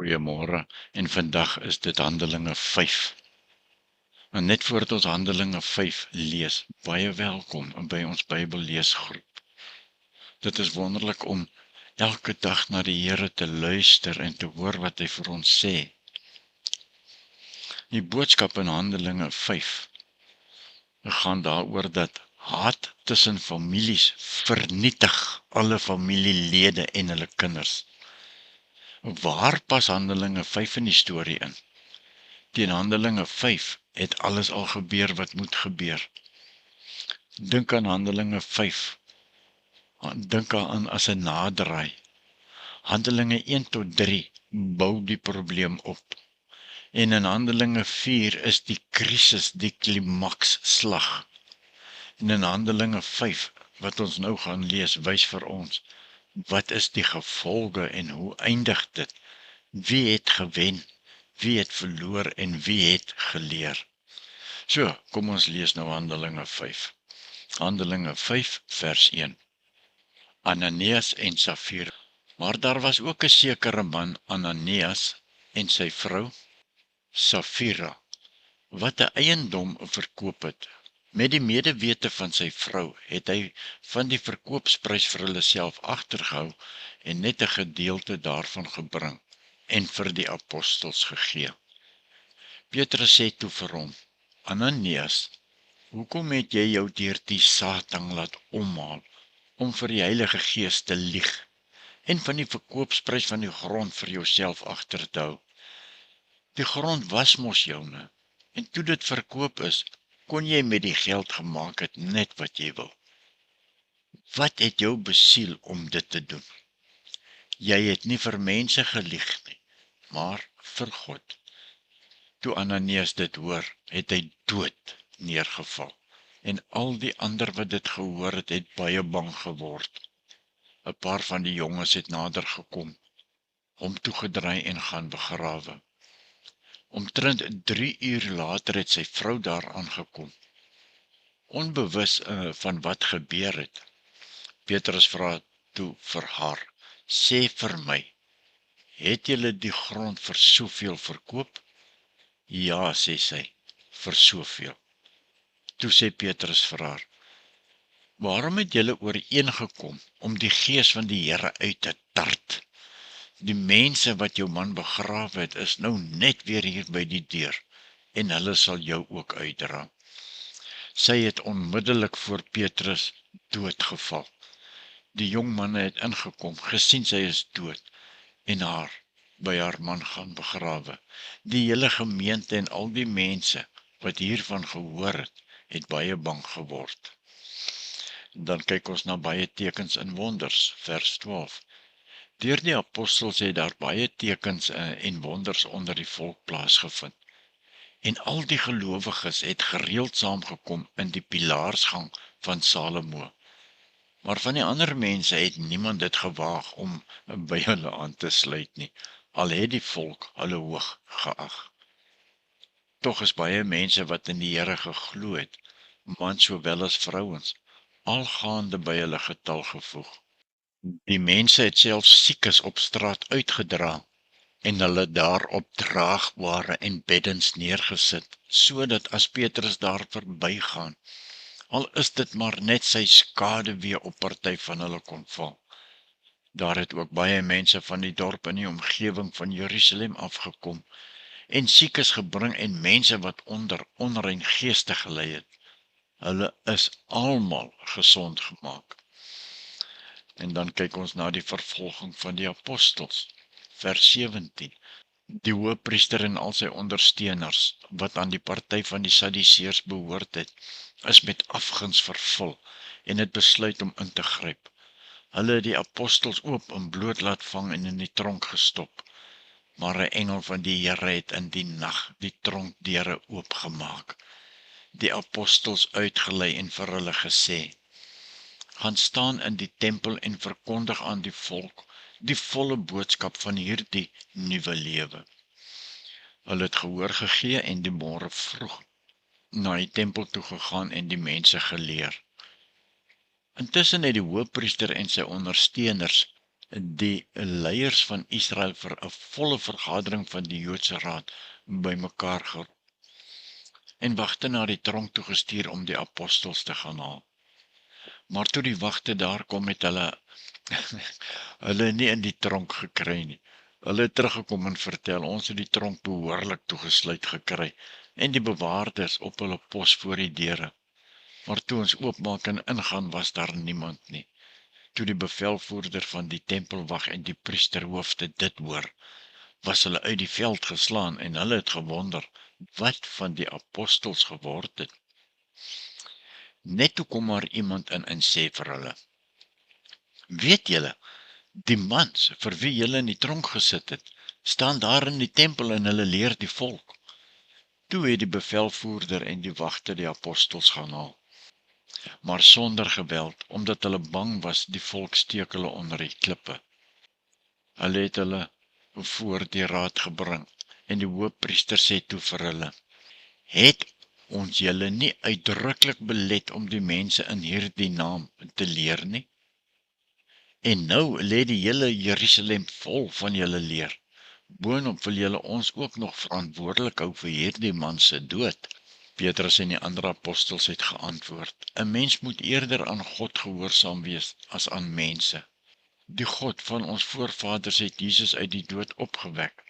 Goeiemôre, en vandag is dit Handelinge 5. En net voordat ons Handelinge 5 lees, baie welkom by ons Bybelleesgroep. Dit is wonderlik om elke dag na die Here te luister en te hoor wat hy vir ons sê. Die boodskap in Handelinge 5 gaan daaroor dat haat tussen families vernietig alle familielede en hulle kinders. Waar pas Handelinge 5 in die storie in? Teen Handelinge 5 het alles al gebeur wat moet gebeur. Dink aan Handelinge 5. Dink aan as 'n naderdraai. Handelinge 1 tot 3 bou die probleem op. En in Handelinge 4 is die krisis, die klimaksslag. En in Handelinge 5, wat ons nou gaan lees, wys vir ons, wat is die gevolge en hoe eindig dit? Wie het gewen? Wie het verloor en wie het geleer? So, kom ons lees nou Handelinge 5. Handelinge 5 vers 1. Ananias en Safira. Maar daar was ook 'n sekere man, Ananias, en sy vrou, Safira, wat 'n eiendom verkoop het. Met die medewete van sy vrou het hy van die verkoopsprys vir hulle self agtergehou en net 'n gedeelte daarvan gebring en vir die apostels gegee. Petrus sê toe vir hom, Ananias, hoekom het jy jou deur die Satan laat omhaal om vir die Heilige Gees te lieg en van die verkoopsprys van die grond vir jouself agter te hou? Die grond was mos joune, en toe dit verkoop is, kon jy met die geld gemaak het net wat jy wil. Wat het jou besiel om dit te doen? Jy het nie vir mense gelieg nie, maar vir God. Toe Ananias dit hoor, het hy dood neergeval, en al die ander wat dit gehoor het baie bang geword. 'n Paar van die jonges het nader gekom, hom toegedraai en gaan begrawe. Omtrent 3 uur later het sy vrou daar aangekom, onbewus van wat gebeur het. Petrus vra toe vir haar, sê vir my, het julle die grond vir soveel verkoop? Ja, sê sy, vir soveel. Toe sê Petrus vir haar, waarom het julle ooreengekom om die gees van die Here uit te tart? Die mense wat jou man begrawe het, is nou net weer hier by die deur, en hulle sal jou ook uitdra. Sy het onmiddellik voor Petrus doodgeval. Die jong manne het ingekom, gesien sy is dood, en by haar man gaan begrawe. Die hele gemeente en al die mense wat hiervan gehoor het baie bang geword. Dan kyk ons na baie tekens en wonders, vers 12. Deur die apostels het daar baie tekens en wonders onder die volk plaasgevind. En al die gelowiges het gereeld saamgekom in die pilaarsgang van Salomo. Maar van die ander mense het niemand dit gewaag om by hulle aan te sluit nie, al het die volk hulle hoog geag. Tog is baie mense wat in die Here geglo het, mans sowel as vrouens, algaande by hulle getal gevoeg. Die mense het selfs siekes op straat uitgedra en hulle daar op draagbare en beddens neergesit, sodat as Petrus daar verbygaan, al is dit maar net sy skaduwee op party van hulle kon val. Daar het ook baie mense van die dorp in die omgewing van Jerusalem afgekom, en siekes gebring en mense wat onder onrein geeste gelei het. Hulle is almal gesond gemaak. En dan kyk ons na die vervolging van die apostels, vers 17. Die hoëpriester en al sy ondersteuners, wat aan die party van die Sadduseërs behoort het, is met afguns vervul en het besluit om in te gryp. Hulle het die apostels oop en bloot laat vang en in die tronk gestop, maar 'n engel van die Here het in die nag die tronkdeure oopgemaak, die apostels uitgelei en vir hulle gesê, gaan staan in die tempel en verkondig aan die volk die volle boodskap van hierdie nuwe lewe. Hulle het gehoor gegee en die môre vroeg na die tempel toe gegaan en die mense geleer. Intussen het die hoëpriester en sy ondersteuners die leiers van Israel vir 'n volle vergadering van die Joodse Raad bymekaar geroep en wagte na die tronk toe gestuur om die apostels te gaan haal. Maar toe die wagte daar kom het hulle nie in die tronk gekry nie. Hulle het teruggekom en vertel, ons het die tronk behoorlik toegesluit gekry en die bewaarders op hulle pos voor die deure. Maar toe ons oopmaak en ingaan, was daar niemand nie. Toe die bevelvoerder van die tempelwag en die priesterhoofde dit hoor, was hulle uit die veld geslaan en hulle het gewonder wat van die apostels geword het. Net toe kom maar iemand in en sê vir hulle, weet julle, die mans vir wie julle in die tronk gesit het, staan daar in die tempel en hulle leer die volk. Toe het die bevelvoerder en die wagte die apostels gaan haal, maar sonder geweld, omdat hulle bang was die volk steek hulle onder die klippe. Hulle het hulle voor die raad gebring en die hoofpriester sê toe vir hulle, het ons julle nie uitdruklik belet om die mense in hierdie naam te leer nie? En nou lê die hele Jerusalem vol van julle leer. Boonop wil julle ons ook nog verantwoordelik hou vir hierdie man se dood. Petrus en die ander apostels het geantwoord, 'n mens moet eerder aan God gehoorsaam wees as aan mense. Die God van ons voorvaders het Jesus uit die dood opgewek,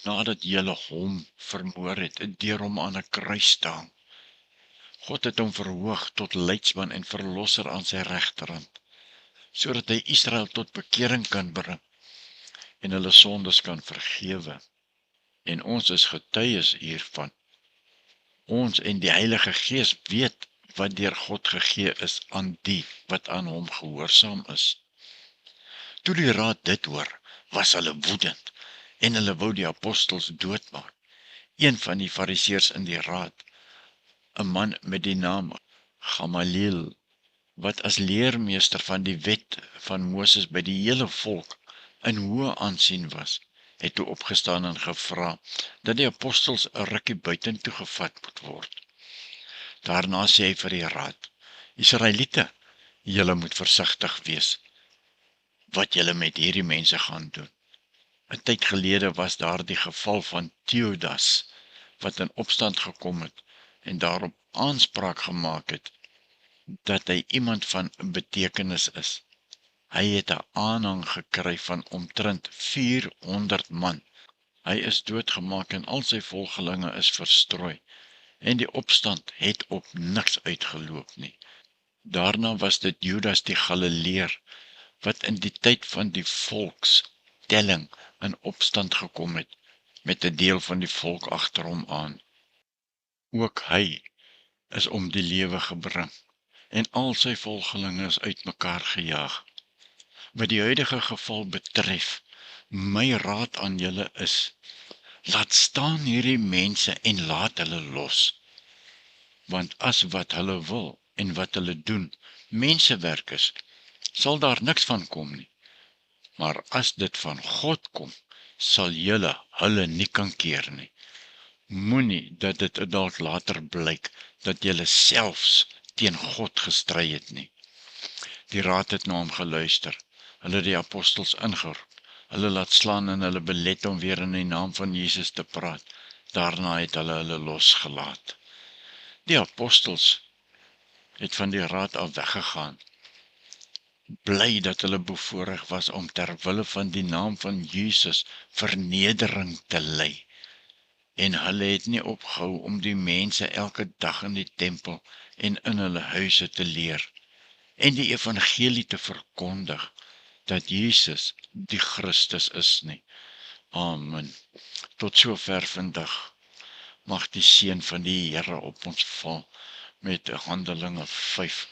nadat julle hom vermoor het, deur hom aan 'n kruis te hang. God het hom verhoog tot leidsman en verlosser aan sy regterhand, sodat hy Israel tot bekering kan bring en hulle sondes kan vergewe. En ons is getuies hiervan. Ons en die Heilige Gees weet wat deur God gegee is aan die wat aan hom gehoorsaam is. Toe die raad dit hoor, was hulle woedend en hulle wou die apostels doodmaak. Een van die fariseërs in die raad, 'n man met die naam Gamaliel, wat as leermeester van die wet van Moses by die hele volk in hoë aansien was, het toe opgestaan en gevra dat die apostels 'n rukkie buitentoe gevat moet word. Daarna sê hy vir die raad, Israeliete, julle moet versigtig wees wat julle met hierdie mense gaan doen. 'n Tyd gelede was daar die geval van Theudas, wat in opstand gekom het en daarop aanspraak gemaak het dat hy iemand van betekenis is. Hy het 'n aanhang gekry van omtrent 400 man. Hy is doodgemaak en al sy volgelinge is verstrooi, en die opstand het op niks uitgeloop nie. Daarna was dit Judas die Galileër, wat in die tyd van die volkstelling in opstand gekom het, met 'n deel van die volk agter hom aan. Ook hy is om die lewe gebring, en al sy volgelinge is uitmekaar gejaag. Wat die huidige geval betref, my raad aan julle is, laat staan hierdie mense en laat hulle los. Want as wat hulle wil en wat hulle doen, mensewerk is, sal daar niks van kom nie. Maar as dit van God kom, sal julle hulle nie kan keer nie. Moenie dat dit dalk later blyk, dat julle selfs teen God gestry het nie. Die raad het na hom geluister. Hulle het die apostels ingeroep. Hulle laat slaan en hulle belet om weer in die naam van Jesus te praat. Daarna het hulle losgelaat. Die apostels het van die raad af weggegaan, bly dat hulle bevoorreg was om ter wille van die naam van Jesus vernedering te ly. En hulle het nie opgehou om die mense elke dag in die tempel en in hulle huise te leer en die evangelie te verkondig dat Jesus die Christus is nie. Amen. Tot sover vandag. Mag die seën van die Here op ons val met Handelinge 5.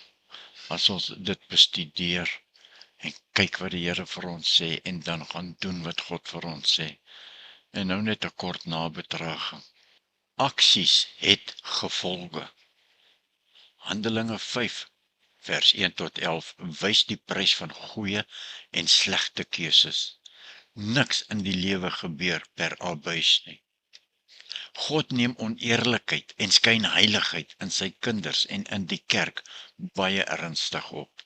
As ons dit bestudeer en kyk wat die Here vir ons sê en dan gaan doen wat God vir ons sê. En nou net 'n kort nabetraging. Aksies het gevolge. Handelinge 5 vers 1 tot 11 wys die prys van goeie en slegte keuses. Niks in die lewe gebeur per abuis nie. God neem oneerlikheid en skynheiligheid in sy kinders en in die kerk baie ernstig op.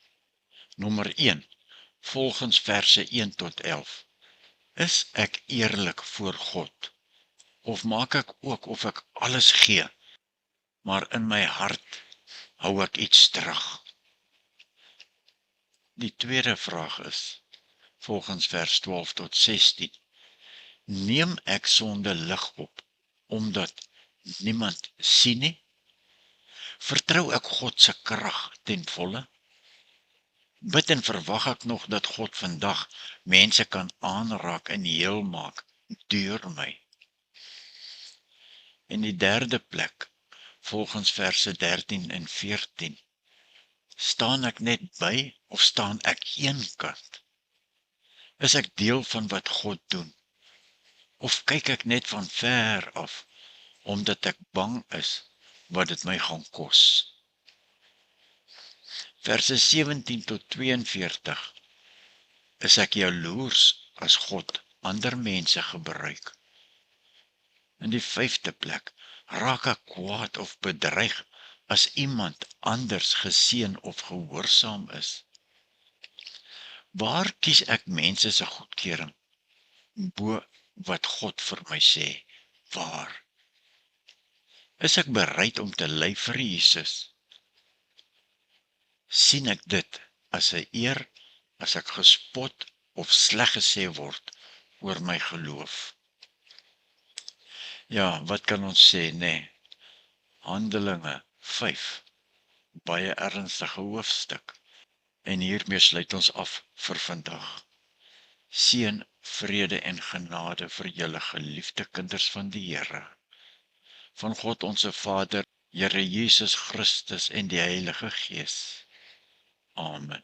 Nommer 1. volgens verse 1 tot 11. Is ek eerlik voor God, of maak ek ook of ek alles gee, maar in my hart hou ek iets terug? Die tweede vraag is, volgens vers 12 tot 16, neem ek sonde lig op, omdat niemand sien nie? Vertrou ek God se krag ten volle? Bid en verwag ek nog dat God vandag mense kan aanraak en heel maak deur my? En die derde plek, volgens verse 13 en 14, staan ek net by of staan ek eenkant? Is ek deel van wat God doen? Of kyk ek net van ver af, omdat ek bang is wat dit my gaan kos? Verse 17 tot 42, is ek jaloers as God ander mense gebruik? In die vyfde plek, raak ek kwaad of bedreig as iemand anders geseën of gehoorsaam is? Waar kies ek mense se goedkeuring bo wat God vir my sê? Waar? Is ek bereid om te ly vir Jesus? Sien ek dit as 'n eer as ek gespot of sleg gesê word oor my geloof? Ja, wat kan ons sê, nee? Handelinge 5, baie ernstige hoofstuk. En hiermee sluit ons af vir vandag. Seën, vrede en genade vir julle geliefde kinders van die Here. Van God onse Vader, Here Jesus Christus en die Heilige Gees. Amen.